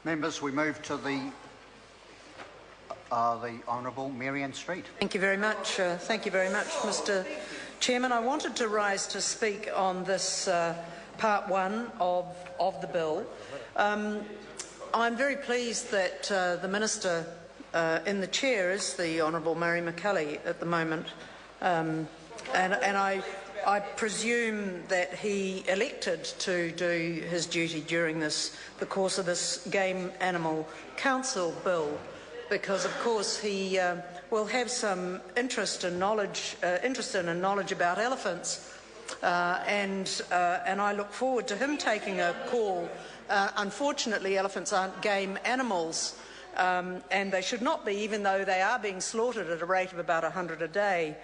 Members, we move to the Honourable Marianne Street. Thank you very much. Thank you very much, Mr. Chairman. I wanted to rise to speak on this part one of the bill. I'm very pleased that the Minister in the chair is the Honourable Murray McCully at the moment, and I presume that he elected to do his duty during the course of this Game Animal Council bill, because of course he will have some interest and knowledge about elephants, and I look forward to him taking a call. Unfortunately, elephants aren't game animals, and they should not be, even though they are being slaughtered at a rate of about 100 a day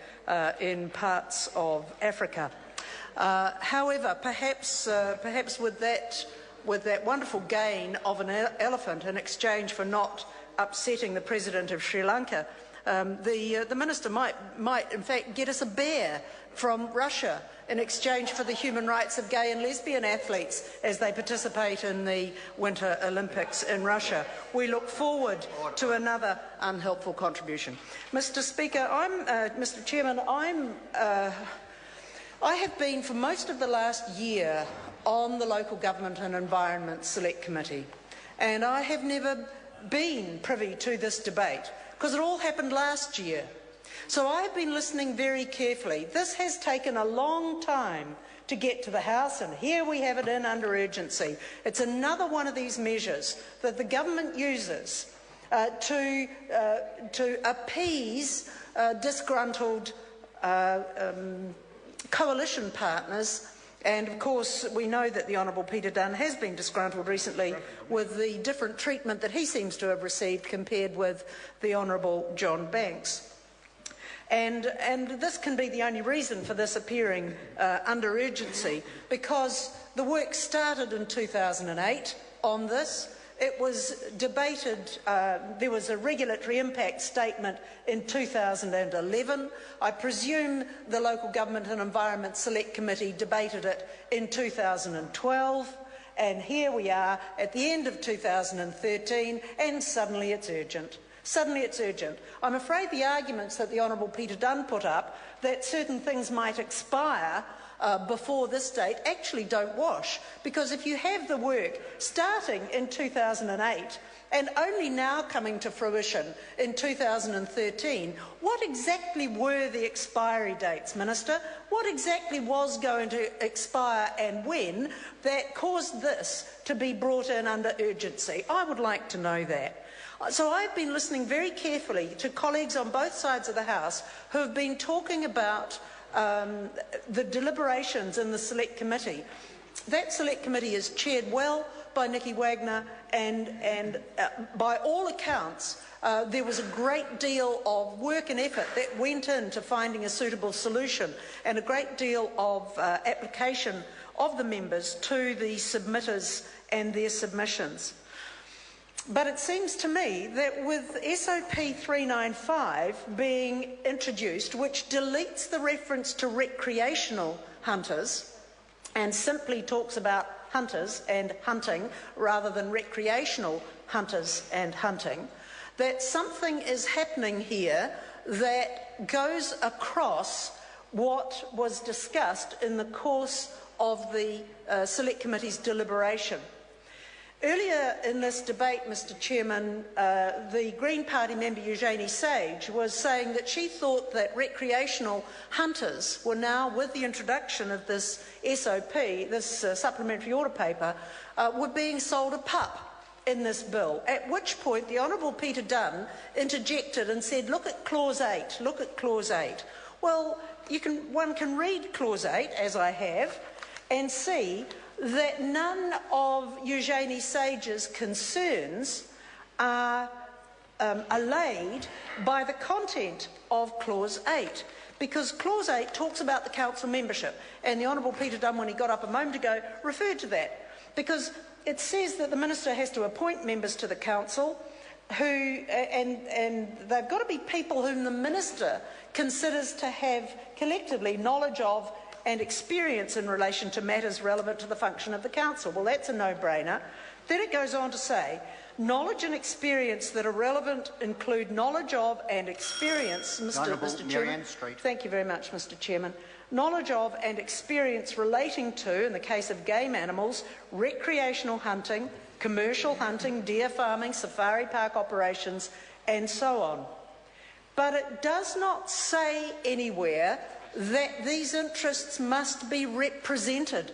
in parts of Africa. However, perhaps with that wonderful gain of an elephant in exchange for not upsetting the President of Sri Lanka, the Minister might in fact get us a bear from Russia in exchange for the human rights of gay and lesbian athletes as they participate in the Winter Olympics in Russia. We look forward to another unhelpful contribution. Mr. Speaker, Mr. Chairman, I have been for most of the last year on the Local Government and Environment Select Committee, and I have never been privy to this debate because it all happened last year. So I have been listening very carefully. This has taken a long time to get to the House, and here we have it in under urgency. It's another one of these measures that the government uses to appease disgruntled coalition partners. And of course, we know that the Honourable Peter Dunn has been disgruntled recently with the different treatment that he seems to have received compared with the Honourable John Banks. And this can be the only reason for this appearing under urgency, because the work started in 2008 on this. It was debated, there was a regulatory impact statement in 2011. I presume the Local Government and Environment Select Committee debated it in 2012, and here we are at the end of 2013, and suddenly it's urgent. Suddenly it's urgent. I'm afraid the arguments that the Honourable Peter Dunn put up, that certain things might expire before this date, actually don't wash, because if you have the work starting in 2008 and only now coming to fruition in 2013, what exactly were the expiry dates, Minister? What exactly was going to expire and when that caused this to be brought in under urgency? I would like to know that. So I've been listening very carefully to colleagues on both sides of the House who have been talking about the deliberations in the Select Committee. That Select Committee is chaired well by Nicky Wagner, and by all accounts there was a great deal of work and effort that went into finding a suitable solution, and a great deal of application of the members to the submitters and their submissions. But it seems to me that with SOP 395 being introduced, which deletes the reference to recreational hunters and simply talks about hunters and hunting rather than recreational hunters and hunting, that something is happening here that goes across what was discussed in the course of the Select Committee's deliberation. Earlier in this debate, Mr. Chairman, the Green Party member Eugenie Sage was saying that she thought that recreational hunters were now, with the introduction of this SOP, this supplementary order paper, were being sold a pup in this bill, at which point the Honourable Peter Dunn interjected and said, look at Clause 8, look at Clause 8. Well, one can read Clause 8, as I have, and see that none of Eugenie Sage's concerns are allayed by the content of Clause 8, because Clause 8 talks about the council membership, and the Honourable Peter Dunn, when he got up a moment ago, referred to that, because it says that the Minister has to appoint members to the council and they've got to be people whom the Minister considers to have collectively knowledge of and experience in relation to matters relevant to the function of the council. Well, that's a no-brainer. Then it goes on to say, knowledge and experience that are relevant include knowledge of and experience, Mr. Chairman. Thank you very much, Mr. Chairman. Knowledge of and experience relating to, in the case of game animals, recreational hunting, commercial hunting, deer farming, safari park operations, and so on. But it does not say anywhere that these interests must be represented.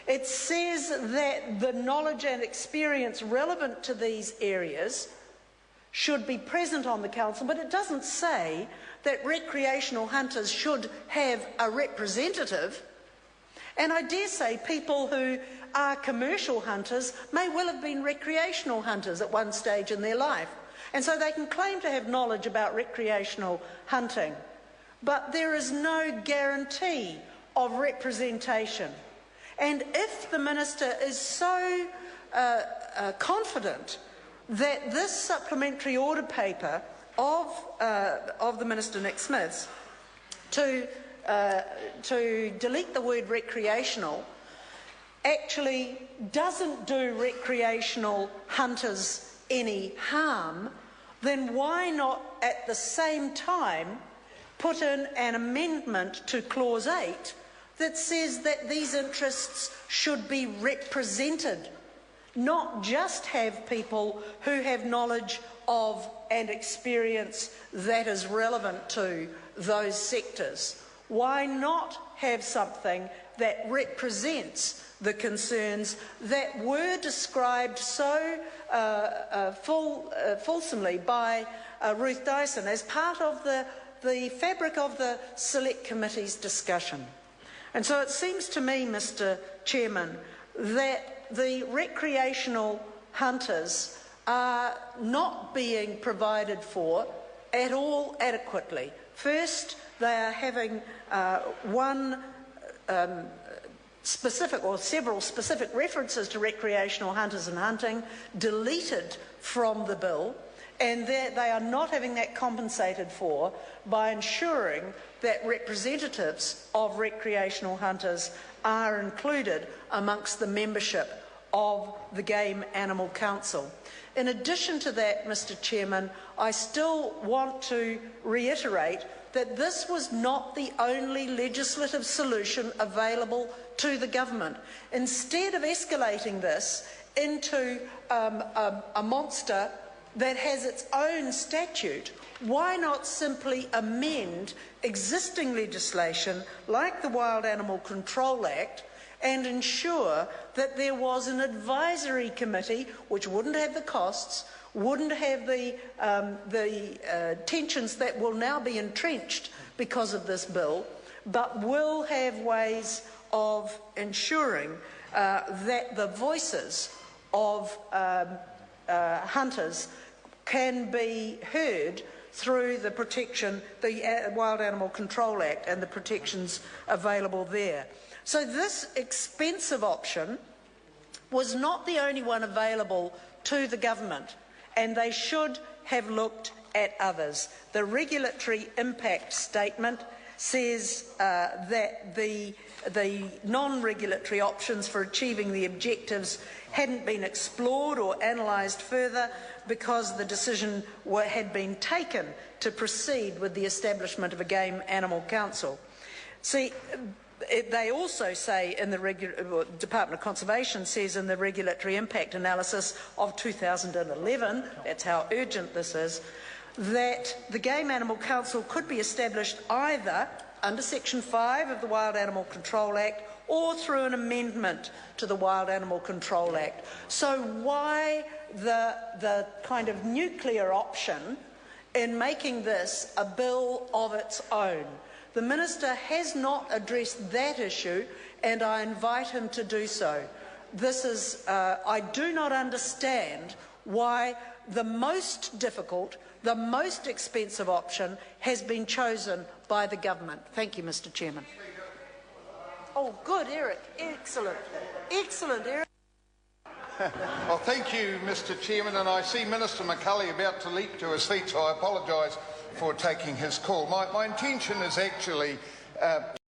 It says that the knowledge and experience relevant to these areas should be present on the council, but it doesn't say that recreational hunters should have a representative. And I dare say people who are commercial hunters may well have been recreational hunters at one stage in their life. And so they can claim to have knowledge about recreational hunting. But there is no guarantee of representation. And if the Minister is so confident that this supplementary order paper of the Minister Nick Smith's to delete the word recreational actually doesn't do recreational hunters any harm, then why not at the same time put in an amendment to Clause 8 that says that these interests should be represented, not just have people who have knowledge of and experience that is relevant to those sectors? Why not have something that represents the concerns that were described so fulsomely by Ruth Dyson as part of the fabric of the Select Committee's discussion? And so it seems to me, Mr. Chairman, that the recreational hunters are not being provided for at all adequately. First, they are having one specific or several specific references to recreational hunters and hunting deleted from the bill, and they are not having that compensated for by ensuring that representatives of recreational hunters are included amongst the membership of the Game Animal Council. In addition to that, Mr. Chairman, I still want to reiterate that this was not the only legislative solution available to the government. Instead of escalating this into a monster that has its own statute, why not simply amend existing legislation like the Wild Animal Control Act and ensure that there was an advisory committee which wouldn't have the costs, wouldn't have the tensions that will now be entrenched because of this bill, but will have ways of ensuring that the voices of hunters can be heard through the protection, the Wild Animal Control Act and the protections available there. So this expensive option was not the only one available to the government, and they should have looked at others. The regulatory impact statement says that the non-regulatory options for achieving the objectives hadn't been explored or analysed further because the decision had been taken to proceed with the establishment of a Game Animal Council. See, they also say in the Department of Conservation says in the regulatory impact analysis of 2011, that's how urgent this is, that the Game Animal Council could be established either under Section 5 of the Wild Animal Control Act or through an amendment to the Wild Animal Control Act. So why the kind of nuclear option in making this a bill of its own? The Minister has not addressed that issue, and I invite him to do so. This is, I do not understand why the most difficult, the most expensive option has been chosen by the government. Thank you, Mr. Chairman. Oh, good, Eric. Excellent. Excellent, Eric. Well, thank you, Mr. Chairman, and I see Minister McCulley about to leap to his feet, so I apologise for taking his call. My intention is actually